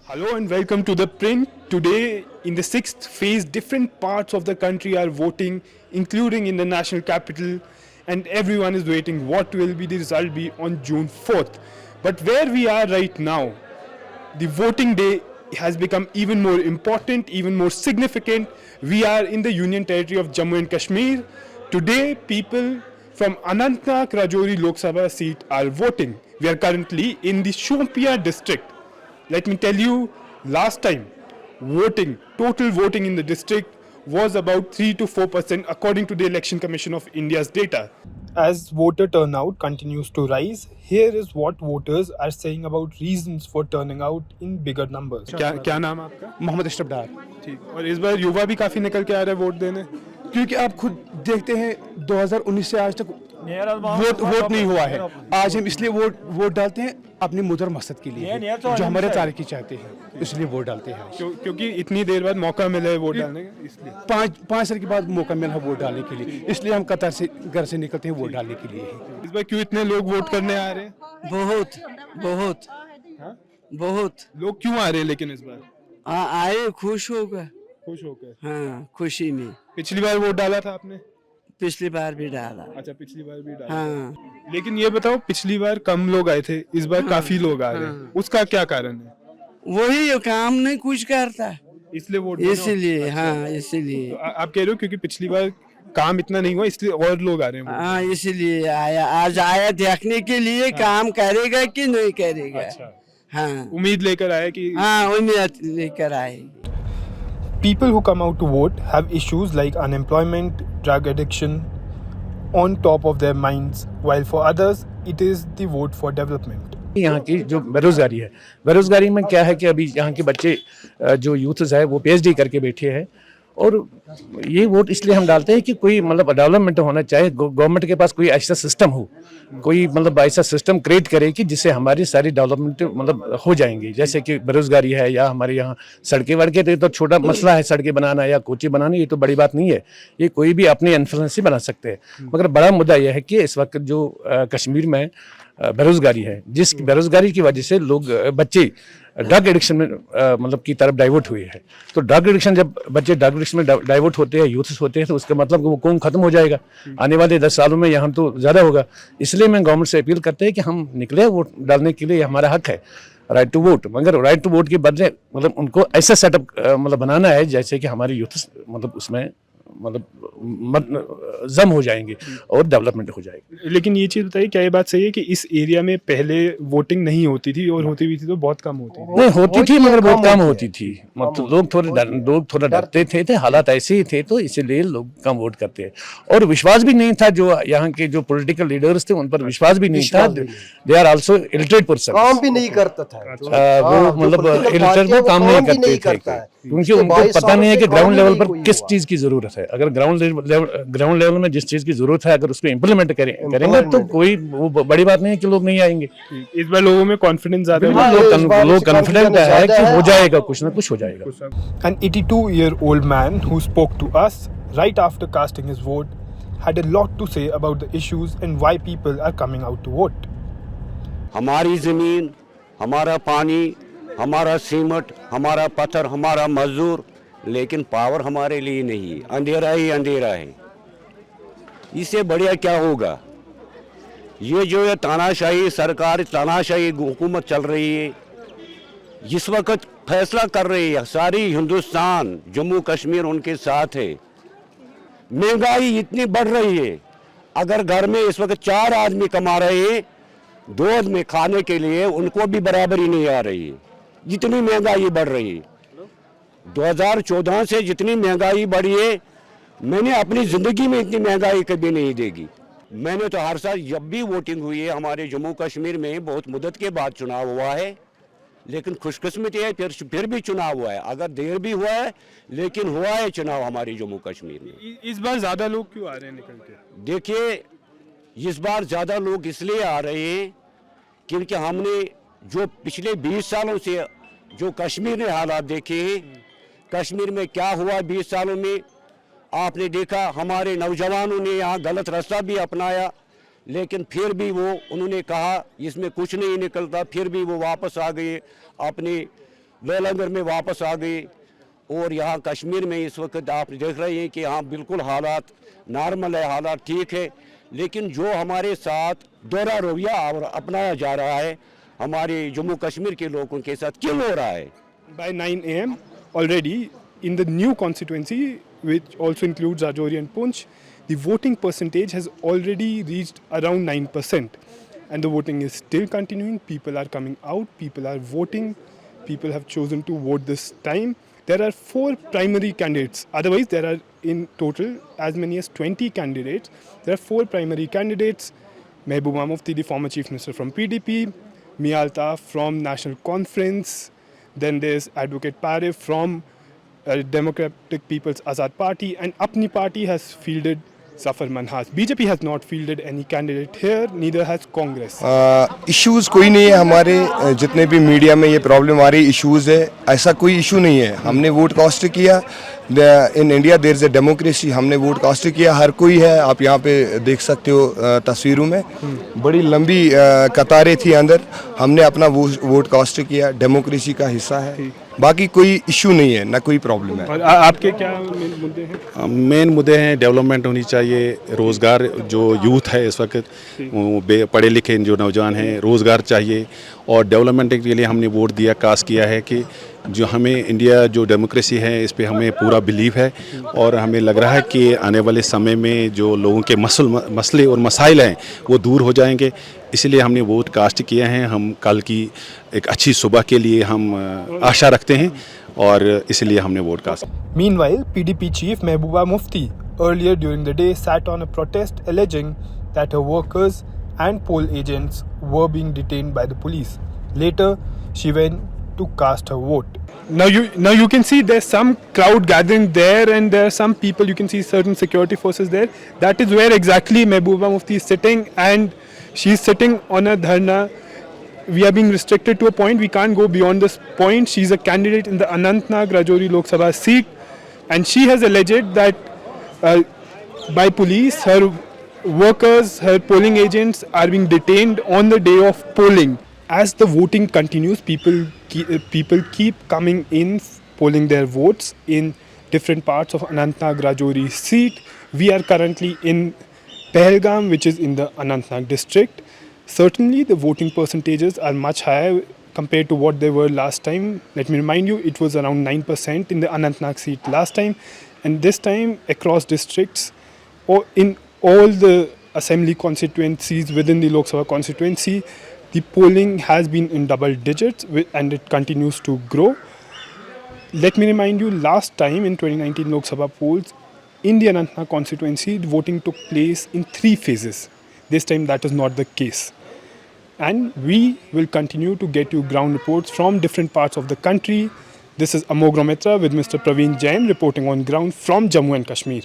Hello and welcome to the print. Today, in the sixth phase, different parts of the country are voting, including in the national capital, and everyone is waiting what will be the result be on June 4th. But where we are right now, the voting day has become even more important, even more significant. We are in the Union Territory of Jammu and Kashmir. Today, people from Anantnag Rajouri Lok Sabha seat are voting. We are currently in the Shopian district. Let me tell you, last time, total voting in the district was about 3 to 4% according to the Election Commission of India's data. As voter turnout continues to rise, here is what voters are saying about reasons for turning out in bigger numbers. क्या नाम है आपका? मोहम्मद अशरफ डार। ठीक। और इस बार युवा भी काफी निकल के आ रहे हैं वोट देने, क्योंकि आप खुद देखते हैं 2019 से आज तक वोट नहीं हुआ है। आज हम इसलिए वोट डालते हैं अपनी मुदर मकसद के लिए, जो हमारे तारीखी चाहते हैं, इसलिए वोट डालते हैं। क्योंकि इतनी देर बाद मौका मिला है वोट डालने का, इसलिए 5 साल के बाद मौका मिला है वोट डालने के लिए, इसलिए हम कतार से घर से निकलते हैं वोट डालने के लिए। इस बार क्यों इतने लोग वोट करने आ रहे हैं? बहुत लोग क्यों आ रहे हैं लेकिन इस बार? आए खुश होकर। हाँ, खुशी में। पिछली बार वोट डाला था आपने? पिछली बार भी डाला। अच्छा, पिछली बार भी डाला। हाँ। लेकिन ये बताओ, पिछली बार कम लोग आए थे, इस बार काफी लोग आ रहे हैं, उसका क्या कारण है? वही काम नहीं कुछ करता, इसलिए वोट इसीलिए। हाँ, इसीलिए। तो आप कह रहे हो क्योंकि पिछली बार काम इतना नहीं हुआ इसलिए और लोग आ रहे हैं? हाँ, इसीलिए आज आया देखने के लिए काम करेगा कि नहीं करेगा। अच्छा। हाँ, उम्मीद लेकर आया कि उम्मीद लेकर आए। People who come out to vote have issues like unemployment, drug addiction on top of their minds, while for others it is the vote for development. यहाँ की जो बेरोजगारी में क्या है कि अभी यहाँ के बच्चे जो यूथ है वो पीएचडी करके बैठे हैं, और ये वोट इसलिए हम डालते हैं कि कोई मतलब डेवलपमेंट होना चाहिए, गवर्नमेंट के पास कोई ऐसा सिस्टम हो, कोई मतलब ऐसा सिस्टम क्रिएट करे कि जिससे हमारी सारी डेवलपमेंट मतलब हो जाएंगी। जैसे कि बेरोजगारी है, या हमारे यहाँ सड़कें वड़कें, तो छोटा मसला है सड़कें बनाना या कोची बनाना, ये तो बड़ी बात नहीं है, ये कोई भी अपने इन्फ्लुएंस से बना सकते हैं। मगर बड़ा मुद्दा यह है कि इस वक्त जो कश्मीर में बेरोजगारी है, जिस बेरोजगारी की वजह से लोग बच्चे ड्रग एडिक्शन में मतलब की तरफ डाइवर्ट हुए हैं। तो ड्रग एडिक्शन, जब बच्चे ड्रग एडिक्शन में डाइवर्ट होते हैं, यूथ्स होते हैं, तो उसका मतलब वो कौम खत्म हो जाएगा आने वाले 10 सालों में, यहाँ तो ज़्यादा होगा। इसलिए मैं गवर्नमेंट से अपील करते हैं कि हम निकले वोट डालने के लिए, हमारा हक है राइट टू वोट। मगर राइट टू वोट के बदले मतलब उनको ऐसा सेटअप मतलब बनाना है जैसे कि हमारे यूथ्स मतलब उसमें मतलब जम हो जाएंगे और डेवलपमेंट हो जाएगी। लेकिन ये चीज़ बताइए, क्या ये बात सही है कि इस एरिया में पहले वोटिंग नहीं होती थी, और होती भी थी तो बहुत कम होती थी? नहीं होती थी, मगर बहुत कम होती थी। मतलब लोग थोड़ा डरते थे, हालात ऐसे ही थे, तो इसीलिए लोग कम वोट करते हैं। और विश्वास भी नहीं था, जो यहाँ के जो पॉलिटिकल लीडर्स थे उन पर विश्वास भी नहीं था। They are also illiterate person, काम भी नहीं करता था वो, मतलब इलिटरेट वो काम नहीं करते थे, क्योंकि उनको पता नहीं है कि ग्राउंड लेवल पर किस चीज की जरूरत है। अगर ग्राउंड लेवल में जिस चीज की जरूरत है अगर उसको इम्प्लीमेंट करेंगे तो कोई वो बड़ी बात नहीं है कि लोग नहीं आएंगे। इस बार लोगों में कॉन्फिडेंस ज्यादा है, लोग कॉन्फिडेंट है कि हो जाएगा, कुछ ना कुछ हो जाएगा। An 82-year-old man who spoke to us right after casting his vote had a lot to say about the issues and why people are coming out to vote. हमारी जमीन, हमारा पानी, हमारा सीमेंट, हमारा पत्थर, हमारा मजदूर, लेकिन पावर हमारे लिए नहीं है। अंधेरा ही अंधेरा है, इससे बढ़िया क्या होगा? ये जो है तानाशाही सरकार, तानाशाही हुकूमत चल रही है, जिस वक्त फैसला कर रही है सारी हिंदुस्तान, जम्मू कश्मीर उनके साथ है। महंगाई इतनी बढ़ रही है, अगर घर में इस वक्त 4 आदमी कमा रहे हैं, 2 आदमी खाने के लिए, उनको भी बराबरी नहीं आ रही है, जितनी महंगाई बढ़ रही है। 2014 से जितनी महंगाई बढ़ी है, मैंने अपनी ज़िंदगी में इतनी महंगाई कभी नहीं देखी। मैंने तो हर साल जब भी वोटिंग हुई है हमारे जम्मू कश्मीर में, बहुत मुद्दत के बाद चुनाव हुआ है, लेकिन खुशकिस्मती है फिर भी चुनाव हुआ है। अगर देर भी हुआ है लेकिन हुआ है चुनाव हमारे जम्मू कश्मीर में। इस बार ज़्यादा लोग क्यों आ रहे हैं निकल के? देखिए, इस बार ज़्यादा लोग इसलिए आ रहे हैं क्योंकि हमने जो पिछले 20 सालों से जो कश्मीर ने हालात देखे हैं, कश्मीर में क्या हुआ 20 सालों में, आपने देखा हमारे नौजवानों ने यहाँ गलत रास्ता भी अपनाया, लेकिन फिर भी वो उन्होंने कहा इसमें कुछ नहीं निकलता, फिर भी वो वापस आ गए, अपने वेलंगर में वापस आ गए। और यहाँ कश्मीर में इस वक्त आप देख रहे हैं कि यहाँ बिल्कुल हालात नॉर्मल है, हालात ठीक है, लेकिन जो हमारे साथ दोहरा रवैया और अपनाया जा रहा है हमारे जम्मू कश्मीर के लोगों के साथ क्यों हो रहा है? By 9 a.m. already in the new constituency, which also includes Rajouri and Poonch, the voting percentage has already reached around 9%. And the voting is still continuing. People are coming out, people are voting, people have chosen to vote this time. There are 4 primary candidates. Otherwise, there are in total as many as 20 candidates. There are 4 primary candidates. Mehbooba Mufti, the former chief minister from PDP, Mia Altaf from National Conference, then there's Advocate Parif from Democratic People's Azad Party, and Apni Party has fielded Zafar Manhas. BJP has not fielded any candidate here, neither has Congress. Issues कोई नहीं है हमारे, जितने भी media में ये problem आ रही issues है, ऐसा कोई इशू नहीं है। हमने वोट कास्ट किया, in India there is a democracy, हमने वोट कास्ट किया, हर कोई है, आप यहाँ पे देख सकते हो तस्वीरों में बड़ी लंबी कतारें थी अंदर, हमने अपना वोट कास्ट किया, डेमोक्रेसी का हिस्सा है, बाकी कोई इशू नहीं है, ना कोई प्रॉब्लम है। और आपके क्या मेन मुद्दे हैं? मेन मुद्दे हैं डेवलपमेंट होनी चाहिए, रोज़गार, जो यूथ है इस वक्त वो पढ़े लिखे जो नौजवान हैं, रोज़गार चाहिए, और डेवलपमेंट के लिए हमने वोट दिया, कास्ट किया है कि जो हमें इंडिया जो डेमोक्रेसी है इस पे हमें पूरा बिलीव है, और हमें लग रहा है कि आने वाले समय में जो लोगों के मसले और मसाइल हैं वो दूर हो जाएंगे, इसलिए हमने वोट कास्ट किए हैं। हम कल की एक अच्छी सुबह के लिए हम आशा रखते हैं और इसलिए हमने vote cast. Meanwhile, PDP chief Mehbooba Mufti earlier during the day sat on a protest alleging that her workers and poll agents were being detained by the police. Later, she went to cast her vote. Now you can see there's some crowd gathering there, and there are some people, you can see certain security forces there. That is where exactly Mehbooba Mufti is sitting, and she's sitting on a dharna. We are being restricted to a point, we can't go beyond this point. She's a candidate in the Anantnag Rajouri Lok Sabha seat, and she has alleged that by police, her workers, her polling agents are being detained on the day of polling. As the voting continues, people keep coming in, polling their votes in different parts of Anantnag Rajouri seat. We are currently in Pahalgam, which is in the Anantnag district. Certainly, the voting percentages are much higher compared to what they were last time. Let me remind you, it was around 9% in the Anantnag seat last time, and this time across districts, or in all the assembly constituencies within the Lok Sabha constituency, the polling has been in double digits and it continues to grow. Let me remind you, last time in 2019 Lok Sabha polls, in the Anantnag constituency, voting took place in 3 phases. This time that is not the case. And we will continue to get you ground reports from different parts of the country. This is Amogra Mitra with Mr. Praveen Jain reporting on ground from Jammu and Kashmir.